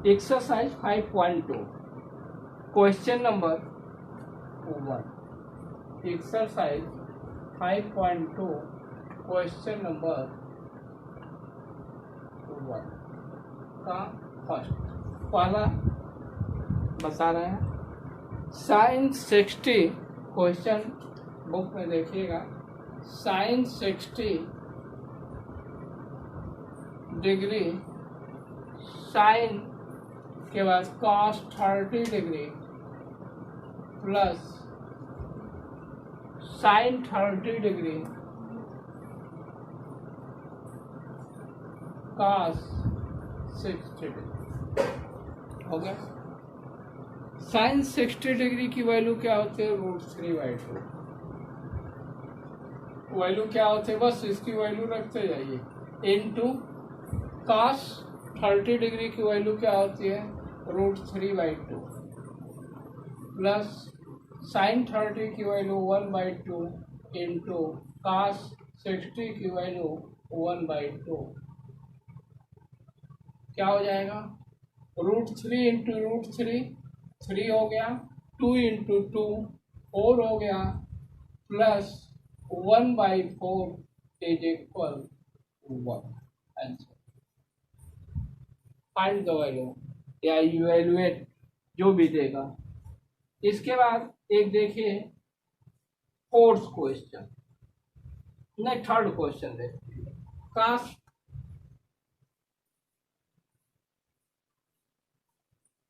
Exercise 5.2 question number 1। Exercise 5.2 question number 1 का first पहला बता रहे हैं साइन 60। क्वेश्चन बुक में देखिएगा, साइन 60 डिग्री साइन के बाद cos 30 degree plus sign 30 degree cos 60 degree हो गया। साइन 60 डिग्री की वैल्यू क्या होती है? √3/2 वैल्यू क्या होती है? बस इसकी वैल्यू रखते जाइए। इनटू कॉस 30 डिग्री की वैल्यू क्या होती है? √3/2 प्लस साइन 30 की वैल्यू 1/2 इंटू कॉस 60 की वैल्यू 1/2 क्या हो जाएगा? √3 इंटू √3 3 हो गया, 2 इंटू 2 4 हो गया, plus 1/4 is equal 1। Answer find the value या इवैल्यूएट जो भी देगा। इसके बाद एक देखिए फोर्थ क्वेश्चन, नहीं थर्ड क्वेश्चन देखिए।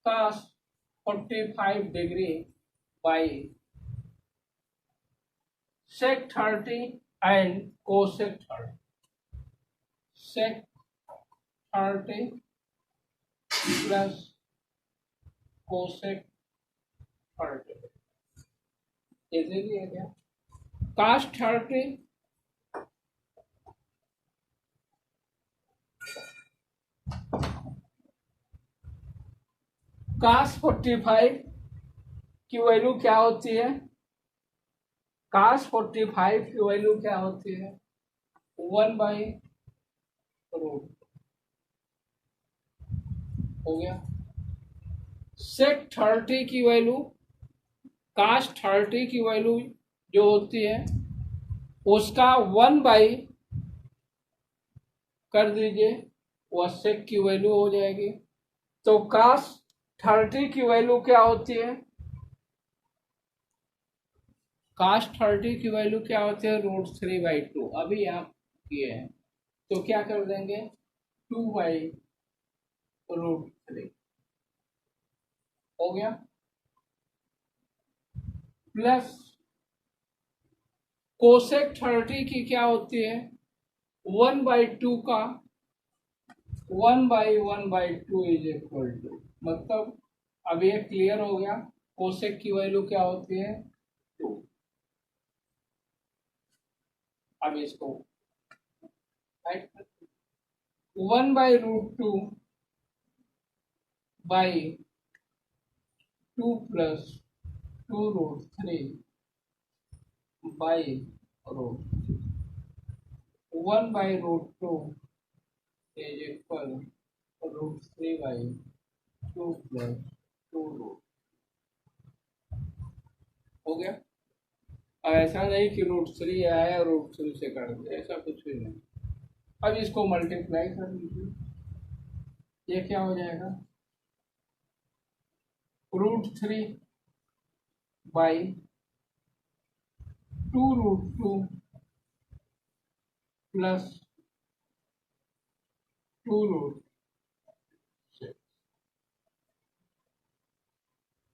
cos 45 degree by sec 30 and cosec 30। sec 30 plus cosec 30 easily है क्या? cos 30 cos 45 की वैल्यू क्या होती है? cos 45 की वैल्यू क्या होती है? 1/√। हो गया। sec 30 की वैल्यू cos 30 की वैल्यू जो होती है उसका 1 कर दीजिए, वह sec की वैल्यू हो जाएगी। तो cos 30 की वैल्यू क्या होती है? cos 30 की वैल्यू क्या होती है? √3/2। अभी आप किए हैं तो क्या कर देंगे? 2/√3 हो गया, प्लस कोसेक 30 की क्या होती है? 1/2 का 1/1/2 इज इक्वल टू, मतलब अब ये क्लियर हो गया। कोसेक की वैल्यू क्या होती है? 2। अब इसको 1/√2 by 2 plus 2√3 by √2 1/√2 is equal √3/2 plus 2√। हो गया। अब ऐसा नहीं कि √3 आया और √3 से काट दिया, ऐसा कुछ भी नहीं। अब इसको मल्टीप्लाई कर लीजिए, ये क्या हो जाएगा? √3 बाई 2√2 प्लस 2√6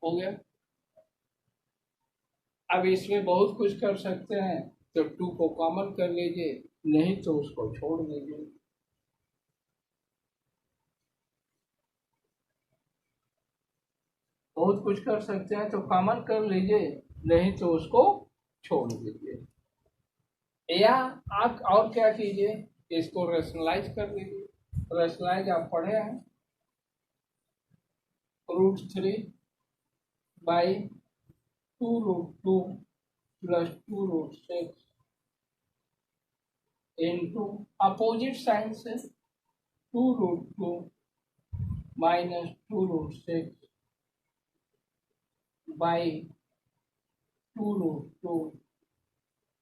हो गया। अब इसमें बहुत कुछ कर सकते हैं, तो 2 को कॉमन कर लीजिए, नहीं तो उसको छोड़ दीजिए। बहुत कुछ कर सकते हैं तो कॉमन कर लीजिए, नहीं तो उसको छोड़ दीजिए। या आप और क्या कीजिए, इसको रेशनलाइज कर लीजिए। रेशनलाइज आप पढ़े हैं, √3 by 2√2 plus 2√6 into opposite sine से 2√2 minus 2√6 by 2√2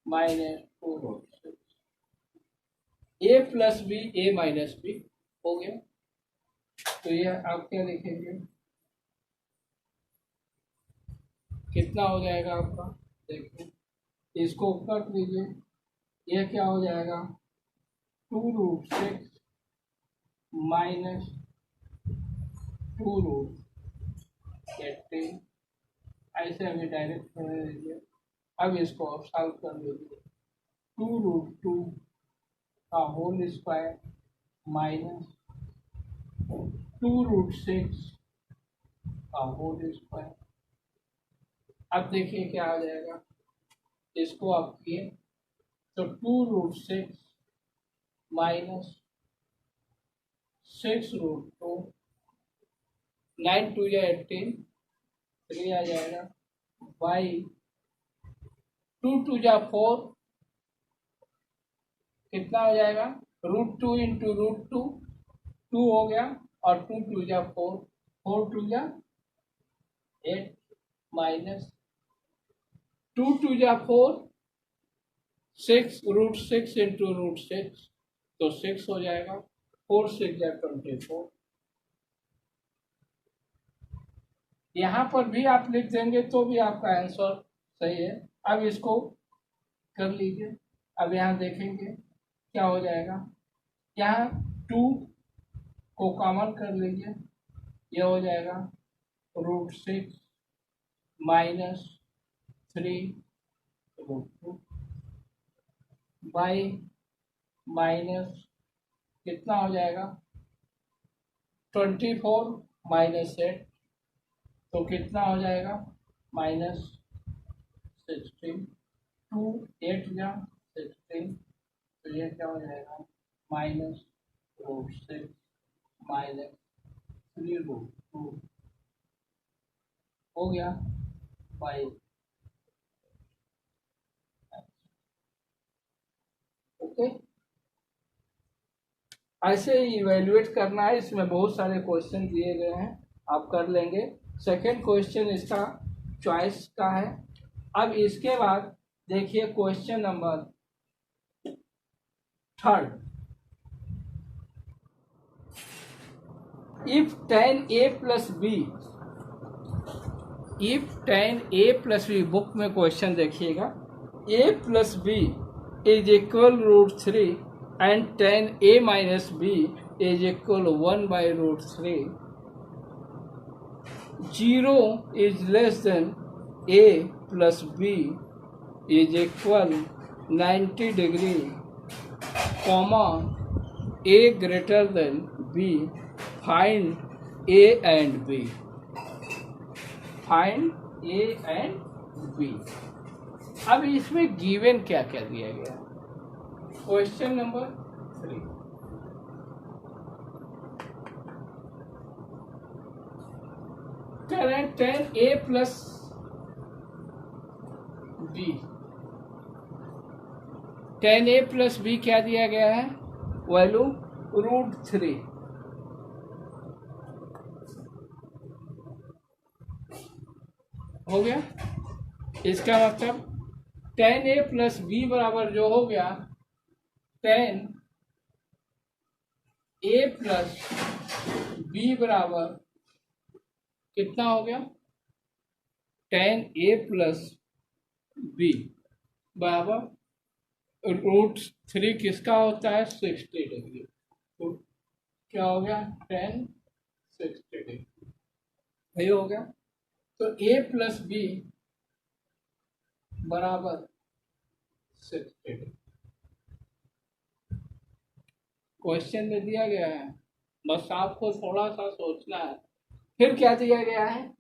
minus 2√6 A plus B A minus B हो गया। तो ये आप क्या लिखेंगे, कितना हो जाएगा आपका, देखिए इसको कट लीजिए, यह क्या हो जाएगा 2√6 माइनस 2√18, ऐसे अभी डायरेक्ट कर लीजिए। अब इसको आप सॉल्व कर लीजिए, 2√2 का होल स्क्वायर माइनस 2√6 का होल स्क्वायर। अब देखिए क्या आ जाएगा, इसको आप किए तो 2√6 माइनस 6√2, 9 2 या 18, 3 आ जाएगा बाई 2 2 जा 4, कितना हो जाएगा √2 इंटू √2, 2 हो गया, और 2 2 जा 4, 4 2 जा 8 माइनस 2 2 जा 4, 6 √6 इंटू √6 तो 6 हो जाएगा, 4 6 जा 24। यहाँ पर भी आप लिख देंगे तो भी आपका आंसर सही है। अब इसको कर लीजिए, अब यहाँ देखेंगे क्या हो जाएगा, यहाँ 2 को कॉमन कर लीजिए, यह हो जाएगा √6 माइनस 3√2 बाई माइनस कितना हो जाएगा 24 माइनस 8, तो कितना हो जाएगा माइनस 16, 2 8 या 16, तो ये क्या हो जाएगा माइनस √6 माइनस 3√2 हो गया बाई। ओके, ऐसे ही इवेल्युएट करना है, इसमें बहुत सारे क्वेश्चन दिए गए हैं, आप कर लेंगे। सेकंड क्वेश्चन इसका चॉइस का है। अब इसके बाद देखिए question number 3, if tan a plus B, if tan a plus B, book में क्वेश्चन देखिएगा, a plus B is equal √3 and tan a minus b is equal 1 by √3, 0 is less than a plus b is equal 90 degree, comma a greater than b, find a and b, find a and b। अब इसमें given क्या क्या दिया गया, question number 3, करें tan a plus B, tan a plus B क्या दिया गया है, वैल्यू √3, हो गया। इसका मतलब tan a प्लस बी बराबर जो हो गया tan a प्लस बी बराबर कितना हो गया, tan a प्लस बी बराबर √3 किसका होता है 60 डिग्री, तो क्या हो गया tan 60 डिग्री, यही हो गया। तो a प्लस बी बराबर 60 डिग्री क्वेश्चन में दिया गया है, बस आपको थोड़ा सा सोचना है। फिर क्या दिया गया है,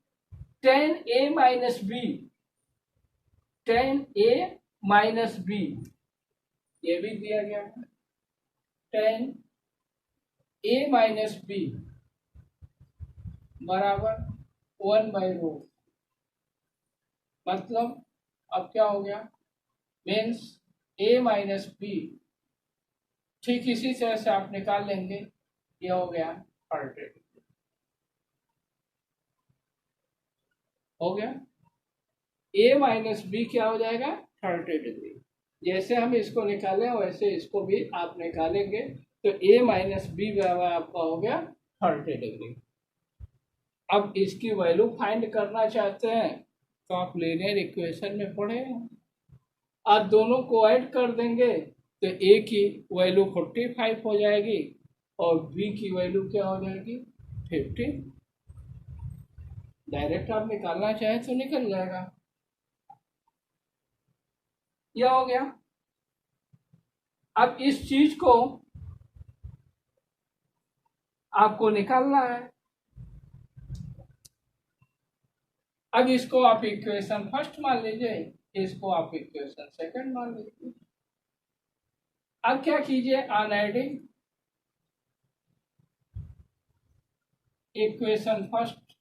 tan a minus B, tan a minus B ये भी दिया गया है, tan a माइनस बी बराबर 1 बाई √, मतलब अब क्या हो गया, मीन्स a माइनस बी, ठीक इसी तरह से आप निकाल लेंगे, ये हो गया 30 डिग्री। हो गया। ए माइनस बी क्या हो जाएगा 30 डिग्री। जैसे हम इसको निकालें वैसे इसको भी आप निकालेंगे तो ए माइनस बी बराबर आपका हो गया 30 डिग्री। अब इसकी वैल्यू फाइंड करना चाहते हैं तो आप लीनियर इक्वेशन में पढ़े, आप दोनों को ऐड कर देंगे तो ए की वैल्यू 45 हो जाएगी और बी की वैल्यू क्या हो जाएगी 50। डायरेक्ट आप निकालना चाहे तो निकल जाएगा। यह हो गया। अब इस चीज को आपको निकालना है। अब इसको आप इक्वेशन फर्स्ट मान लीजिए, इसको आप इक्वेशन सेकंड मान लीजिए। अब क्या कीजिए, on adding equation first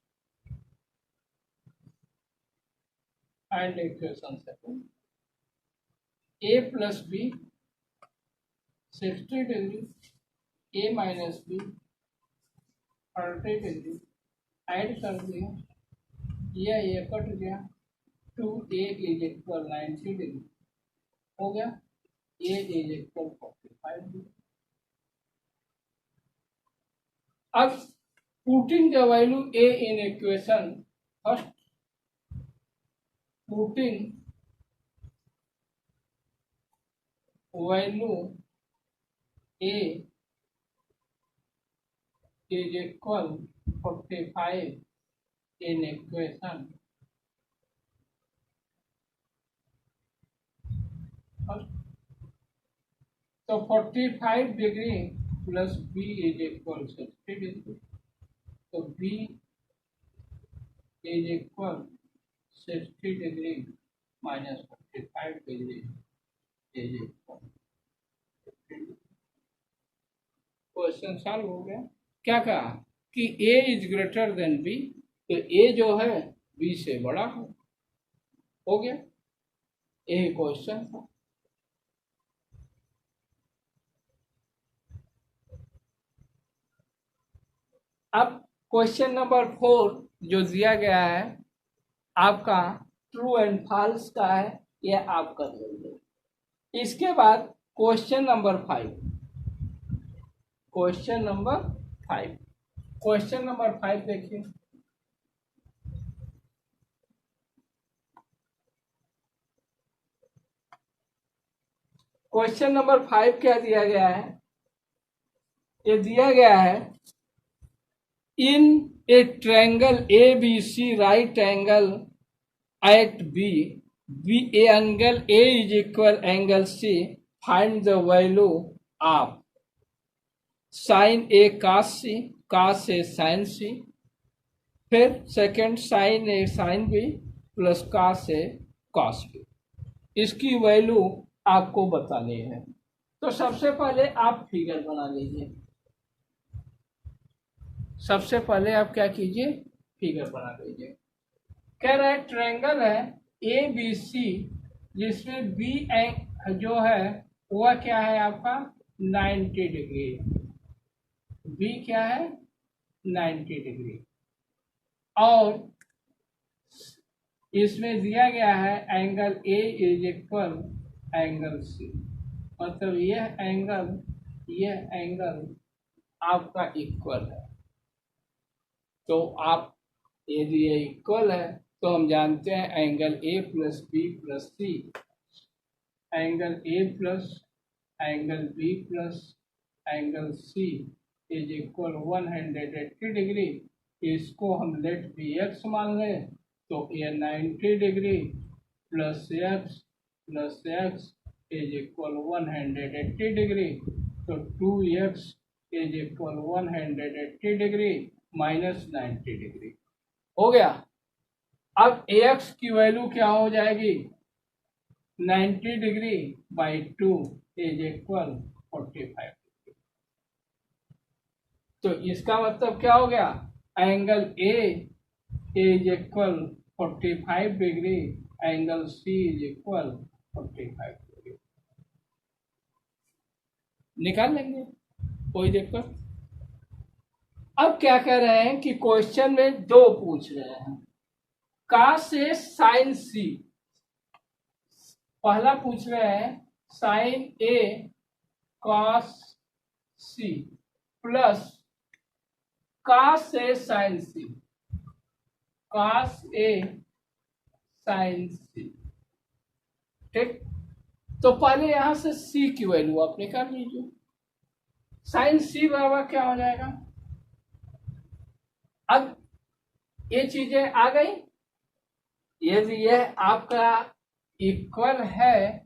and equation second, A plus B 60 degree, A minus B 30 degree, add कर दिया, ये कट गया, 2a इज इक्वल 90 डिग्री हो गया, a इज इक्वल 45 डिग्री। अब putting the value a in equation first, putting value a is equal 45 in equation first. So 45 degree plus b is equal 60 degree. So b is equal 60 degree minus 45 degree is equal 50 degree. Question solve हो गया। क्या कहा कि a is greater than b, तो a जो है b से बड़ा है। हो गया, यही क्वेश्चन था। अब क्वेश्चन नंबर 4 जो दिया गया है आपका ट्रू एंड फॉल्स का है, यह आप कर लेंगे। इसके बाद question number 5, question number 5, question number 5 देखिए। क्वेश्चन नंबर 5 क्या दिया गया है, ये दिया गया है in a triangle A B C right angle at B, A angle A is equal angle C, find the value of sine A cos C, cos A sine C, फिर second sine A sine B plus cos A cos B. इसकी value आपको बतानी है। तो सबसे पहले आप figure बना लीजिए। सबसे पहले आप क्या कीजिए, फिगर बना लीजिए। कह रहा है ट्रायंगल है ए बी सी, जिसमें बी जो है वह क्या है आपका 90 डिग्री, बी क्या है 90 डिग्री, और इसमें दिया गया है angle A is equal angle C, मतलब यह एंगल आपका इक्वल है। तो आप यदि ये इक्वल है तो हम जानते हैं angle A plus B plus C, angle A plus angle B plus angle C is equal 180 degree. इसको हम लेट बी एक्स मान लें तो ये 90 degree plus x is equal 180 degree, तो 2x is equal 180 degree minus 90 degree हो गया। अब ax की वैल्यू क्या हो जाएगी 90 degree by 2 is equal 45 degree. तो इसका मतलब क्या हो गया, angle a is equal 45 degree, angle c is equal 45 degree. निकाल लेंगे, कोई दिक्कत। अब क्या कह रहे हैं कि क्वेश्चन में दो पूछ रहे हैं, काश ए साइन सी, पहला पूछ रहे हैं sign A cos C plus काश ए साइन सी, काश ए साइन सी। ठीक, तो पहले यहां से सी की वैल्यू आप निकाल लीजिए। साइन सी बराबर क्या हो जाएगा, अब ये चीजें आ गई, यदि यह आपका इक्वल है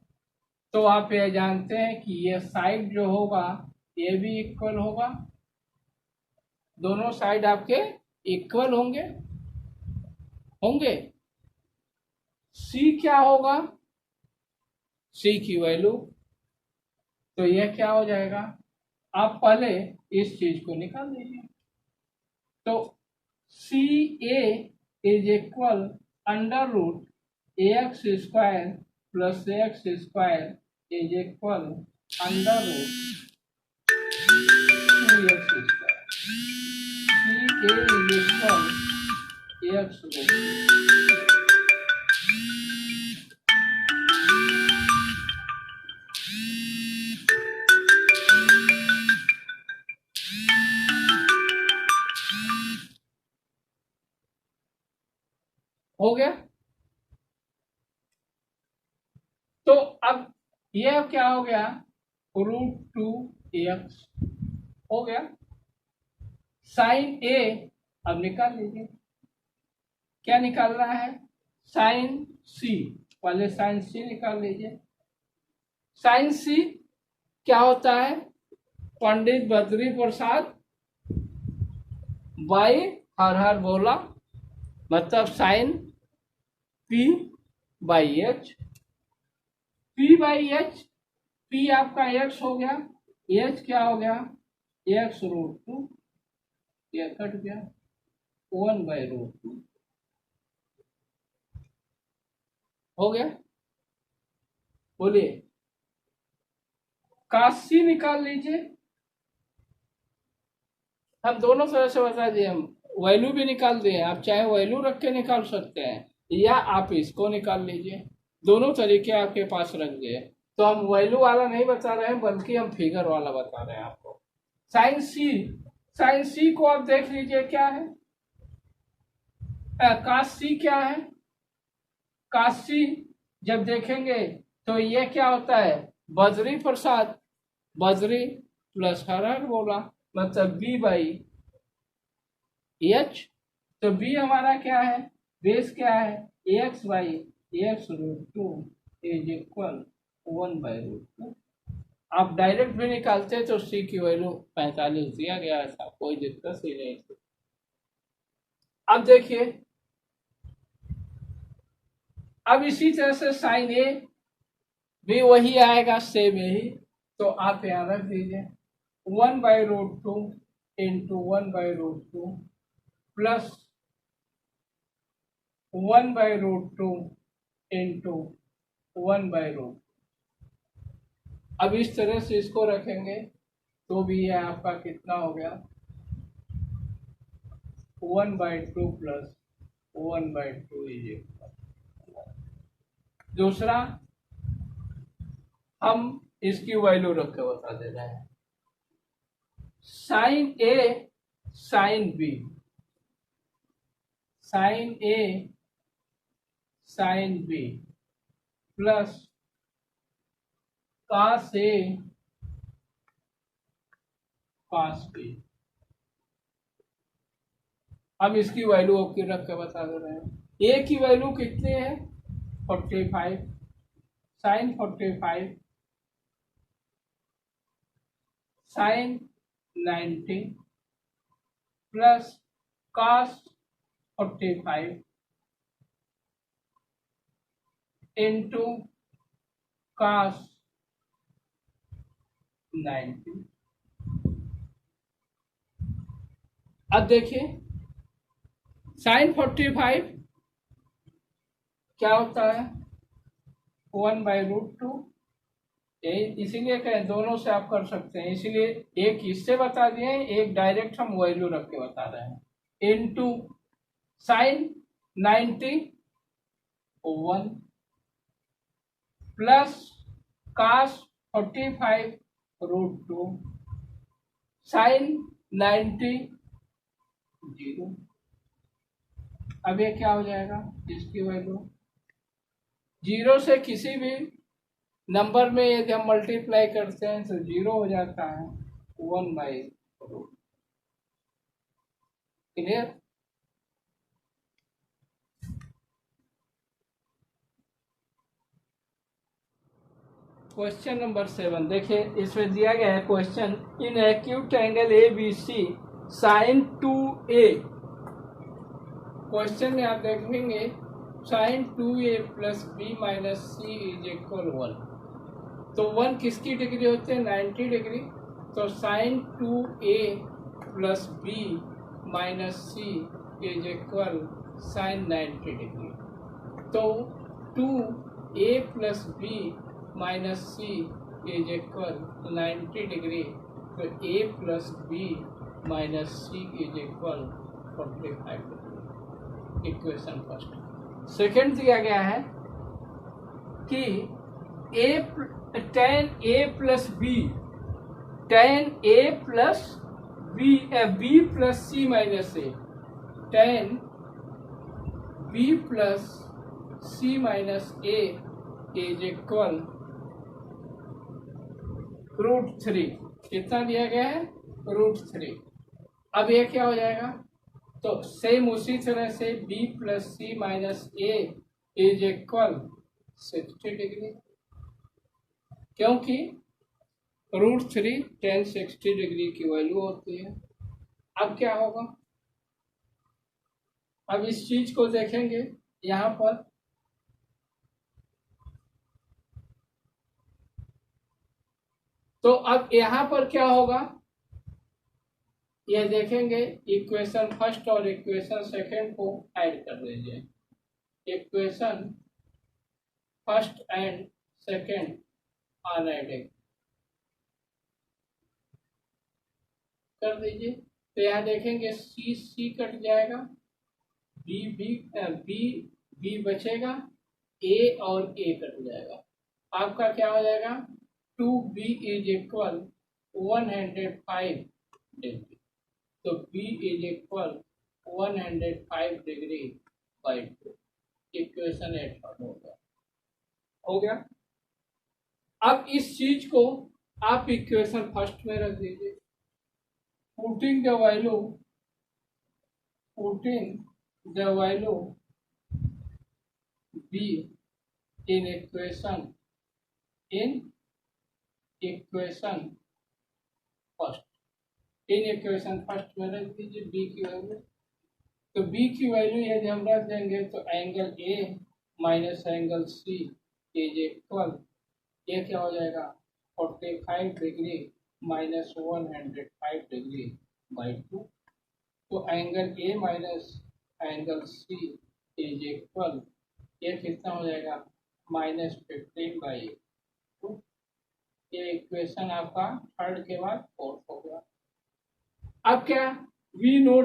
तो आप ये जानते हैं कि ये साइड जो होगा ये भी इक्वल होगा, दोनों साइड आपके इक्वल होंगे होंगे। सी क्या होगा, सी की वैल्यू, तो यह क्या हो जाएगा, आप पहले इस चीज को निकाल लीजिए। तो C A is equal under root x square plus x square is equal under root 2x square. C A is equal x root, हो गया। तो अब यह क्या हो गया, √2x हो गया। साइन ए अब निकाल लीजिए, क्या निकाल रहा है, साइन सी, पहले साइन सी निकाल लीजिए। साइन सी क्या होता है, पंडित बद्री प्रसाद बाई हर हर बोला, मतलब sine P by H, P by H, P आपका एक्स हो गया, एच क्या हो गया, x√2, यह कट गया 1/√2 हो गया। बोलिए, काशी निकाल लीजिए, हम दोनों तरह से बता दिए, हम वैल्यू भी निकाल दिए, आप चाहे वैल्यू रख के निकाल सकते हैं या आप इसको निकाल लीजिए, दोनों तरीके आपके पास रख दिए। तो हम वैल्यू वाला नहीं बता रहे हैं बल्कि हम फिगर वाला बता रहे हैं आपको। साइन सी, साइन सी को आप देख लीजिए क्या है, काश सी क्या है, काश सी जब देखेंगे तो ये क्या होता है, बद्री प्रसाद, बद्री प्लस हर हर बोला, मतलब b बाई एच। तो b हमारा क्या है, बेस क्या है, x by x√2 is equal 1/√2। आप डायरेक्ट भी निकालते तो c की वैल्यू 45 दिया गया था, कोई दिक्कत ही नहीं थी। अब देखिए, अब इसी तरह से साइन ए भी वही आएगा, सेम यही, तो आप यहाँ रख दीजिए 1/√2 इंटू 1/√2 प्लस 1/√2 इंटू 1/√2। अब इस तरह से इसको रखेंगे तो भी ये आपका कितना हो गया, 1/2 प्लस 1/2 इज इक्वल। दूसरा हम इसकी वैल्यू रख के बता दे रहे हैं, sign A sine B, sign A sine B plus काश ए काश बी। हम इसकी वैल्यू आपकी रख के बता दे रहे हैं, ए की वैल्यू कितनी है 45, साइन 45 साइन 90 प्लस काश 45 इंटू काश 90। अब देखिए साइन 45 क्या होता है, 1/√2, इसीलिए कहें दोनों से आप कर सकते हैं, इसलिए एक इससे बता दिए, एक डायरेक्ट हम वैल्यू रख के बता रहे हैं, into sine 90 1 plus cos 45√2 sine 90 0। अब ये क्या हो जाएगा, इसकी वैल्यू 0 से किसी भी नंबर में यदि हम मल्टीप्लाई करते हैं तो 0 हो जाता है 1/√। क्लियर। क्वेश्चन नंबर 7 देखिए, इसमें दिया गया है question, in acute angle A B C sine 2a। Question में आप देखेंगे sine 2a plus B minus C is equal 1। तो 1 किसकी डिग्री होते हैं, 90 डिग्री। तो sine 2a plus B minus C is equal sine 90 degree. तो 2a plus B minus C is equal 90 degree. तो a plus B minus C is equal 45 degree. Equation first. Second दिया गया है कि tan a plus B, tan a plus B, B plus C minus A, tan b plus C minus A is equal √3। कितना दिया गया है, √3। अब ये क्या हो जाएगा, तो सेम उसी तरह से b plus C minus A is equal 60 degree, क्योंकि √3 tan 60 डिग्री की वैल्यू होती है। अब क्या होगा, अब इस चीज को देखेंगे यहाँ पर, तो अब यहाँ पर क्या होगा ये देखेंगे। इक्वेशन फर्स्ट और इक्वेशन सेकंड को ऐड कर दीजिए। Equation first and second on adding कर दीजिए। तो यहाँ देखेंगे सी सी कट जाएगा, बी बी बी बी बचेगा, ए और ए कट जाएगा। आपका क्या हो जाएगा, 2b इज इक्वल 105 डिग्री। तो b is equal 105 degree by 2। Equation 8 हो गया। अब इस चीज को आप इक्वेशन फर्स्ट में रख दीजिए। Putting the value b in equation first, in equation first में रख दीजिए b की वैल्यू। तो b की वैल्यू यदि हम रख देंगे तो angle a minus angle c is equal, ये क्या हो जाएगा 45 डिग्री माइनस 105 डिग्री बाई 2। तो angle a minus angle c is equal, ये कितना हो जाएगा -15/2। ये इक्वेशन आपका थर्ड के बाद फोर्थ हो गया। अब क्या, वी नो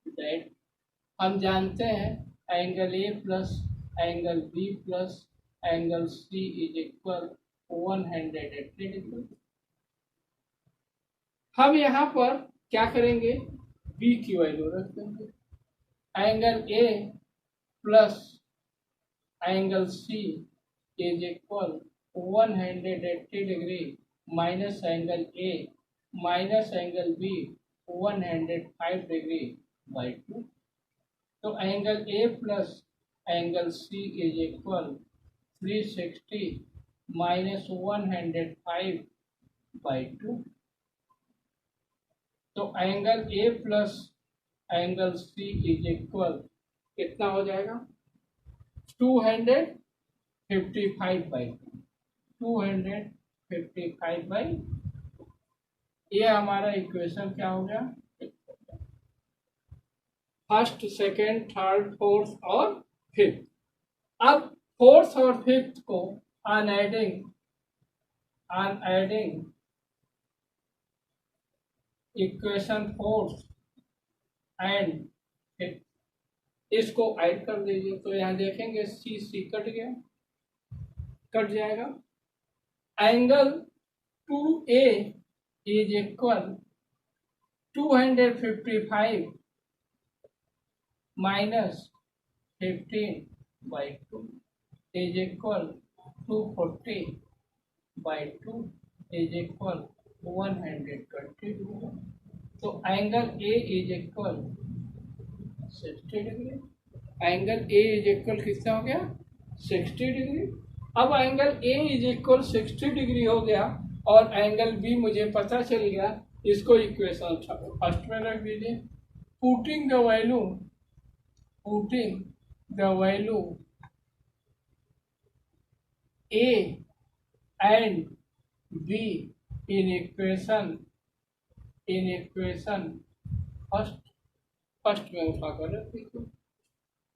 दैट हम जानते हैं angle A plus angle B plus angle C is equal 180 degree. हम यहाँ पर क्या करेंगे, बी की वैल्यू रख देंगे। Angle A plus angle C is equal 180 degree minus angle A minus angle B 105 degree by 2। तो angle A plus angle C is equal 360 minus 105 by 2। तो angle A plus angle C is equal कितना हो जाएगा 255 by 255 by. ये हमारा equation क्या हो गया, फर्स्ट सेकेंड थर्ड फोर्थ और फिफ्थ। अब फोर्थ और फिफ्थ को on adding equation fourth and fifth इसको ऐड कर दीजिए। तो यहाँ देखेंगे सी सी कट गया, कट जाएगा। Angle 2A is equal 255 minus 15/2 is equal 240/2 is equal 122। तो angle A is equal 60 degree. Angle A is equal कितना हो गया? 60 डिग्री। अब angle A is equal 60 degree हो गया और एंगल बी मुझे पता चल गया। इसको इक्वेशन फर्स्ट में रख दीजिए। Putting the value A and be in equation first में उठाकर रख दीजिए।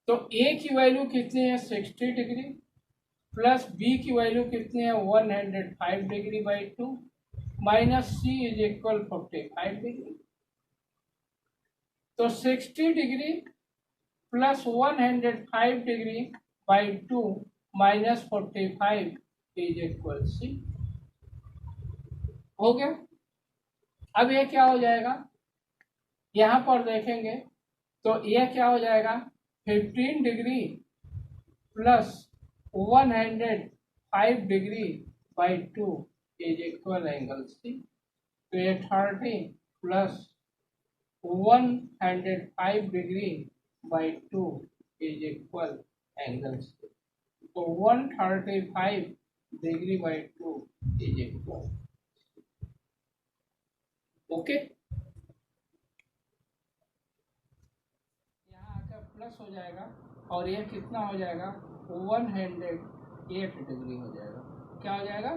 तो ए की वैल्यू कितनी है? 60 डिग्री प्लस बी की वैल्यू कितनी है? 105/2 minus C is equal 45 degree. तो 60 degree plus 105/2 minus 45 is equal C. हो गया। अब ये क्या हो जाएगा? यहाँ पर देखेंगे तो ये क्या हो जाएगा? 15 degree plus 105/2 is equal angle C. तो ये 30 plus 105/2 is equal angle C. तो 135/2 इज इक्वल। ओके, यहाँ आकर प्लस हो जाएगा और यह कितना हो जाएगा? 108 डिग्री हो जाएगा। क्या हो जाएगा?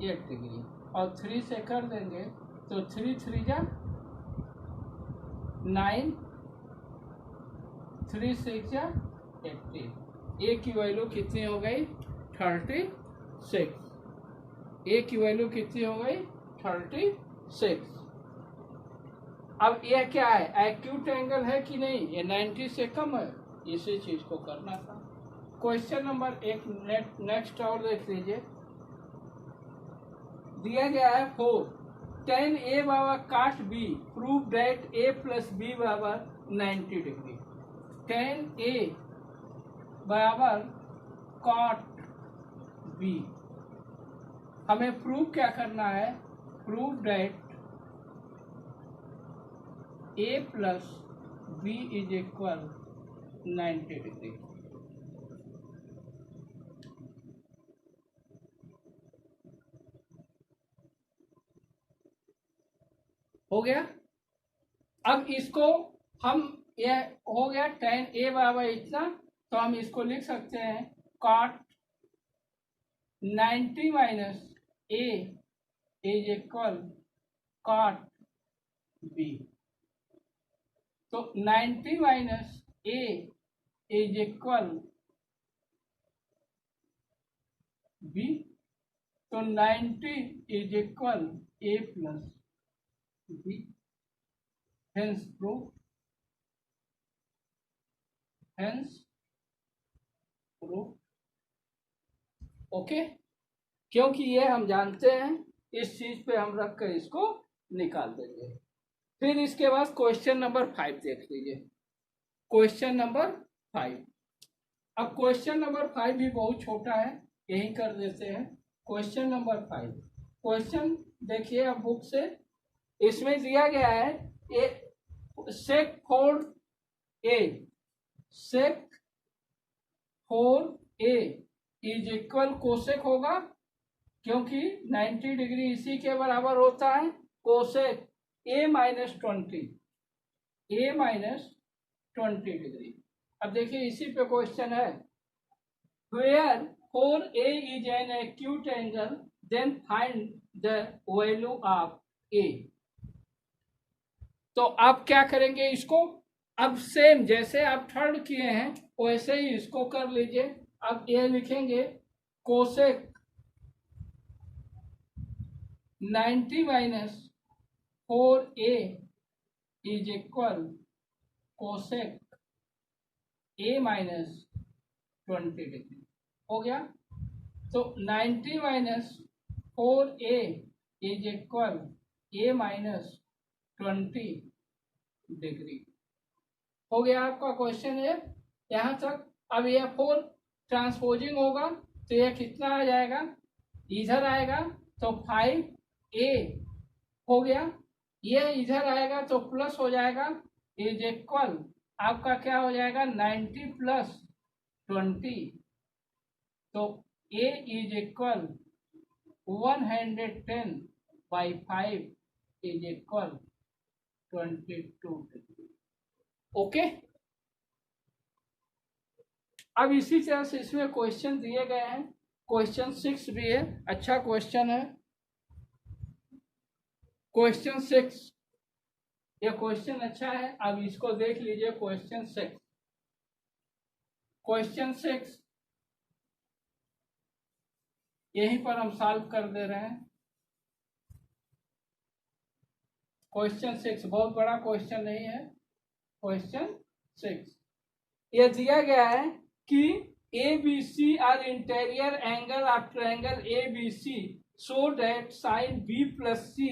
8 डिग्री। और 3 से कर देंगे तो 3 3 जा 9, 3 6 जा 18। ए की वैल्यू कितनी हो गई? 36। ए की वैल्यू कितनी हो गई? 36। अब ये क्या है? एक्यूट एंगल है कि नहीं? ये 90 से कम है। इसी चीज को करना था। क्वेश्चन नंबर 1 नेक्स्ट और देख लीजिए। दिया गया है 4 tan A बराबर cot B, prove that A plus B बराबर 90 डिग्री। tan A बराबर cot B। हमें प्रूव क्या करना है? Prove that A plus B is equal 90 degree. हो गया। अब इसको हम, ये हो गया tan A बराबर इतना, तो हम इसको लिख सकते हैं cot 90 minus A is equal cot B। तो 90 minus A is equal B। तो 90 is equal A plus B। Hence proof, okay. क्योंकि ये हम जानते हैं, इस चीज पे हम रख कर इसको निकाल देंगे। फिर इसके बाद क्वेश्चन नंबर 5 देख लीजिए। Question number 5। अब क्वेश्चन नंबर 5 भी बहुत छोटा है, यही कर देते हैं। Question number 5। क्वेश्चन देखिए अब बुक से। इसमें दिया गया है sec 4a is equal cosec होगा, क्योंकि 90 डिग्री इसी के बराबर होता है। Cosec a minus 20 degree. अब देखिए इसी पे क्वेश्चन है, where 4a is an acute angle, then find the value of a। तो आप क्या करेंगे इसको? अब सेम जैसे आप थर्ड किए हैं वैसे ही इसको कर लीजिए। अब ये लिखेंगे cosec 90 minus 4a is equal cosec A minus 20 degree हो गया। तो 90 minus 4a is equal A minus 20 degree हो गया आपका क्वेश्चन है यहाँ तक। अब ये 4 ट्रांसपोजिंग होगा तो ये कितना आ जाएगा, इधर आएगा तो 5a हो गया, ये इधर आएगा तो प्लस हो जाएगा, इज इक्वल आपका क्या हो जाएगा 90 प्लस 20, तो a is equal 110 by 5 is equal 22 degree. Okay, अब इसी तरह से इसमें क्वेश्चन दिए गए हैं। क्वेश्चन 6 भी है, अच्छा क्वेश्चन है क्वेश्चन 6, ये क्वेश्चन अच्छा है। अब इसको देख लीजिए क्वेश्चन 6। क्वेश्चन 6 यहीं पर हम सॉल्व कर दे रहे हैं। क्वेश्चन 6 बहुत बड़ा क्वेश्चन नहीं है। क्वेश्चन 6 ये दिया गया है कि ABC are interior angle of triangle ABC so that sine B plus C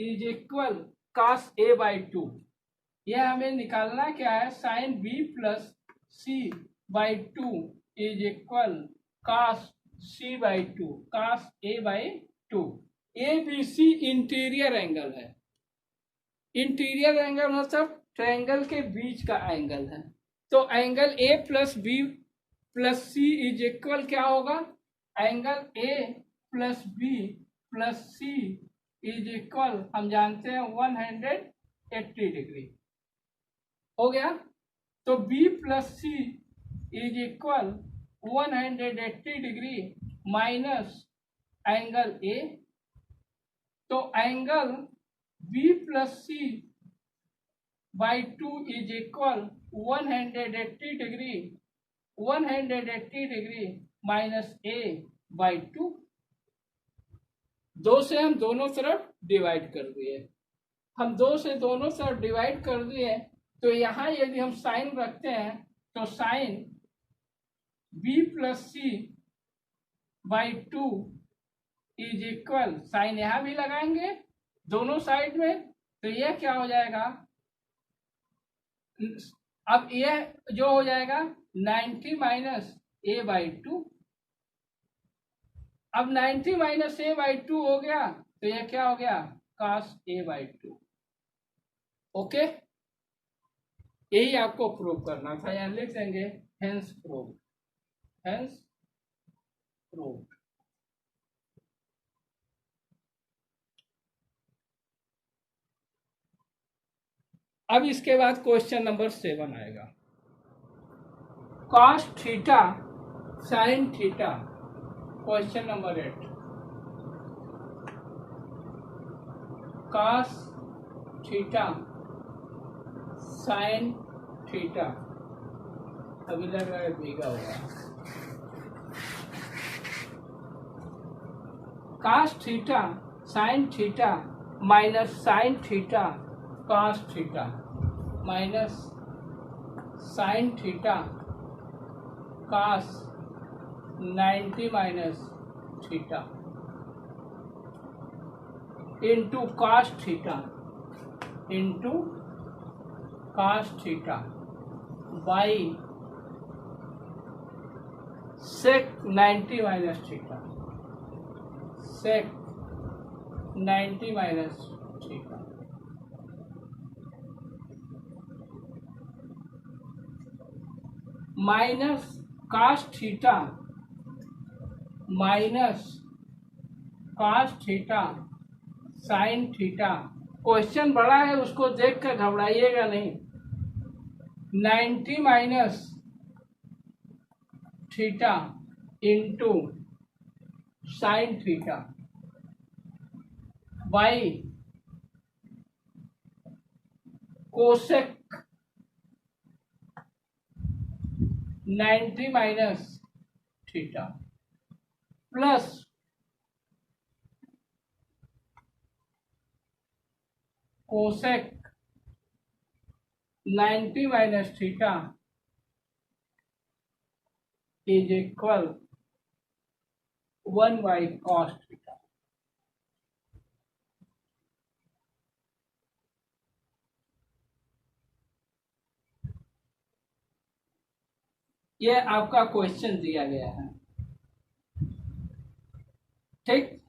is equal cos A by 2। यह हमें निकालना क्या है, sine B plus C by 2 is equal cos C by 2, cos A by 2। ABC interior angle है, interior angle मतलब triangle के बीच का एंगल है। तो angle A plus B plus C is equal क्या होगा, angle A plus B plus C is equal हम जानते हैं 180 डिग्री हो गया। तो B plus C is equal 180 degree minus angle A, तो angle B plus C by 2 is equal 180 degree, 180 degree minus A by 2। 2 से हम दोनों तरफ डिवाइड कर दिए, हम 2 से दोनों तरफ डिवाइड कर दिए। तो यहाँ यदि हम साइन रखते हैं तो sine B plus C by 2 is equal, sine यहाँ भी लगाएंगे दोनों साइड में, तो यह क्या हो जाएगा, अब यह जो हो जाएगा 90 माइनस A बाई 2। अब 90 माइनस A बाई 2 हो गया तो यह क्या हो गया, cos A बाई 2। ओके, यही आपको प्रूव करना था, यहाँ लिख देंगे हेंस प्रूव, हेंस प्रूव। अब इसके बाद क्वेश्चन नंबर 7 आएगा, cos theta sine theta. Question number 8, cos theta sine theta, अभी लग रहा है भीगा हुआ। cos theta sine theta minus sine theta cos theta minus sine theta cos 90 minus theta into cos theta into cos theta by sec 90 minus theta, sec 90 minus theta minus cos theta minus cos theta sine theta. Question बड़ा है, उसको देख कर घबराइएगा नहीं। 90 minus theta into sine theta by cosec 90 minus theta plus cosec 90 minus theta is equal 1/cos theta. ये आपका question दिया गया है, ठीक।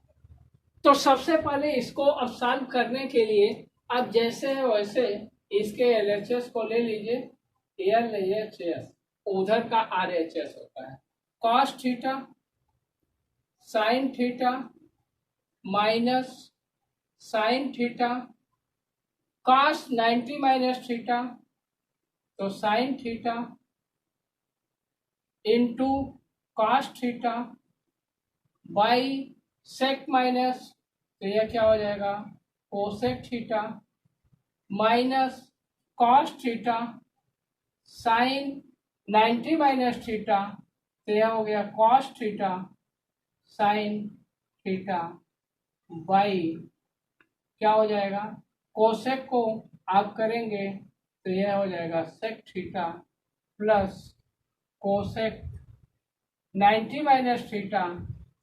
तो सबसे पहले इसको अब सॉल्व करने के लिए आप जैसे है वैसे इसके LHS को ले लीजिए, LHS उधर का RHS होता है, cos theta sin theta minus sin theta cos 90 minus theta, तो sin theta into cos theta by sec minus, तो यह क्या हो जाएगा cosec theta minus cos theta sin 90 minus theta, तो यह हो गया cos theta sin theta by क्या हो जाएगा कोसेक को आप करेंगे तो यह हो जाएगा sec theta plus cosec 90 minus theta,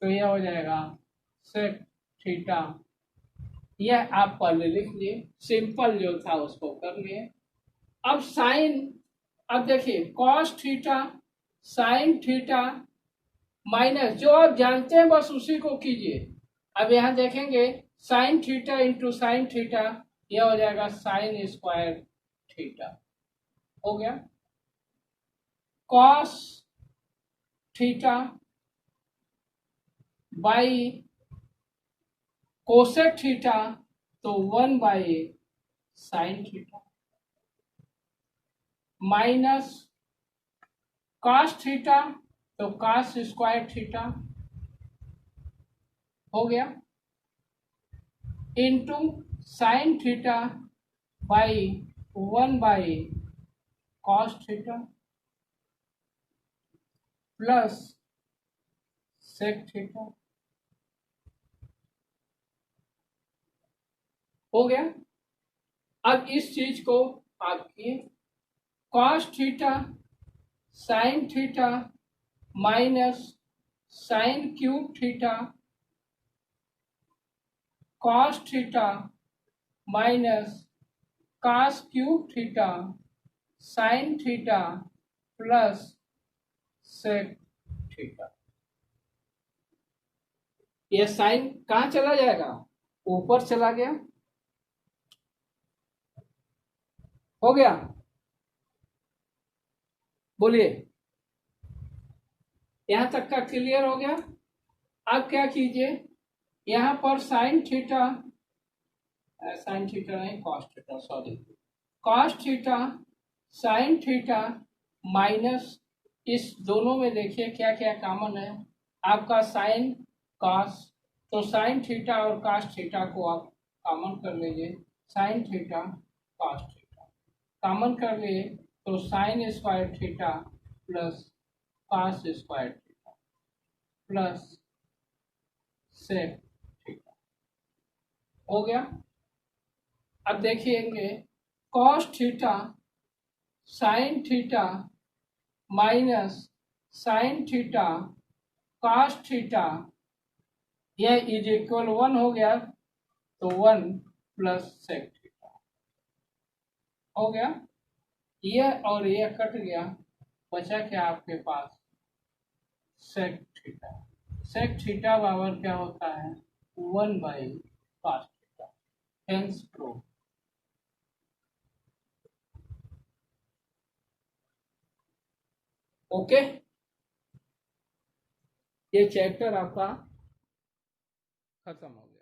तो यह हो जाएगा sec थीटा। यह आप पहले लिख लिए, सिंपल जो था उसको कर लिए। अब साइन, अब देखिए cos theta sin theta minus, जो आप जानते हैं बस उसी को कीजिए। अब यहाँ देखेंगे sin theta into sine theta, यह हो जाएगा sin स्क्वायर थीटा, हो गया। cos theta by cosec theta, तो 1/sin theta minus cos theta, तो cos स्क्वायर थीटा हो गया, into sin theta by 1/cos theta plus sec theta, हो गया। अब इस चीज को आप किए cos theta sin theta minus sin cube theta cos theta minus cos cube theta sin theta plus sec theta. ये साइन कहाँ चला जाएगा, ऊपर चला गया, हो गया। बोलिए, यहां तक का क्लियर हो गया। अब क्या कीजिए, यहां पर sin थीटा, sin थीटा नहीं cos theta, sorry, cos theta sin theta minus, इस दोनों में देखिए क्या क्या कॉमन है, आपका sin cos, तो sin थीटा और cos थीटा को आप कॉमन कर लीजिए, sin theta cos theta common कर लिए, तो sin square theta plus cos square theta plus sec theta, हो गया। अब देखिएंगे cos theta sin theta minus sin theta cos theta, यह इज इक्वल 1 हो गया, तो 1 प्लस sec थीटा हो गया। यह और यह कट गया, बचा क्या आपके पास sec थीटा। sec थीटा बराबर क्या होता है 1/cos theta, hence prove. Okay, ये चैप्टर आपका खत्म हो गया।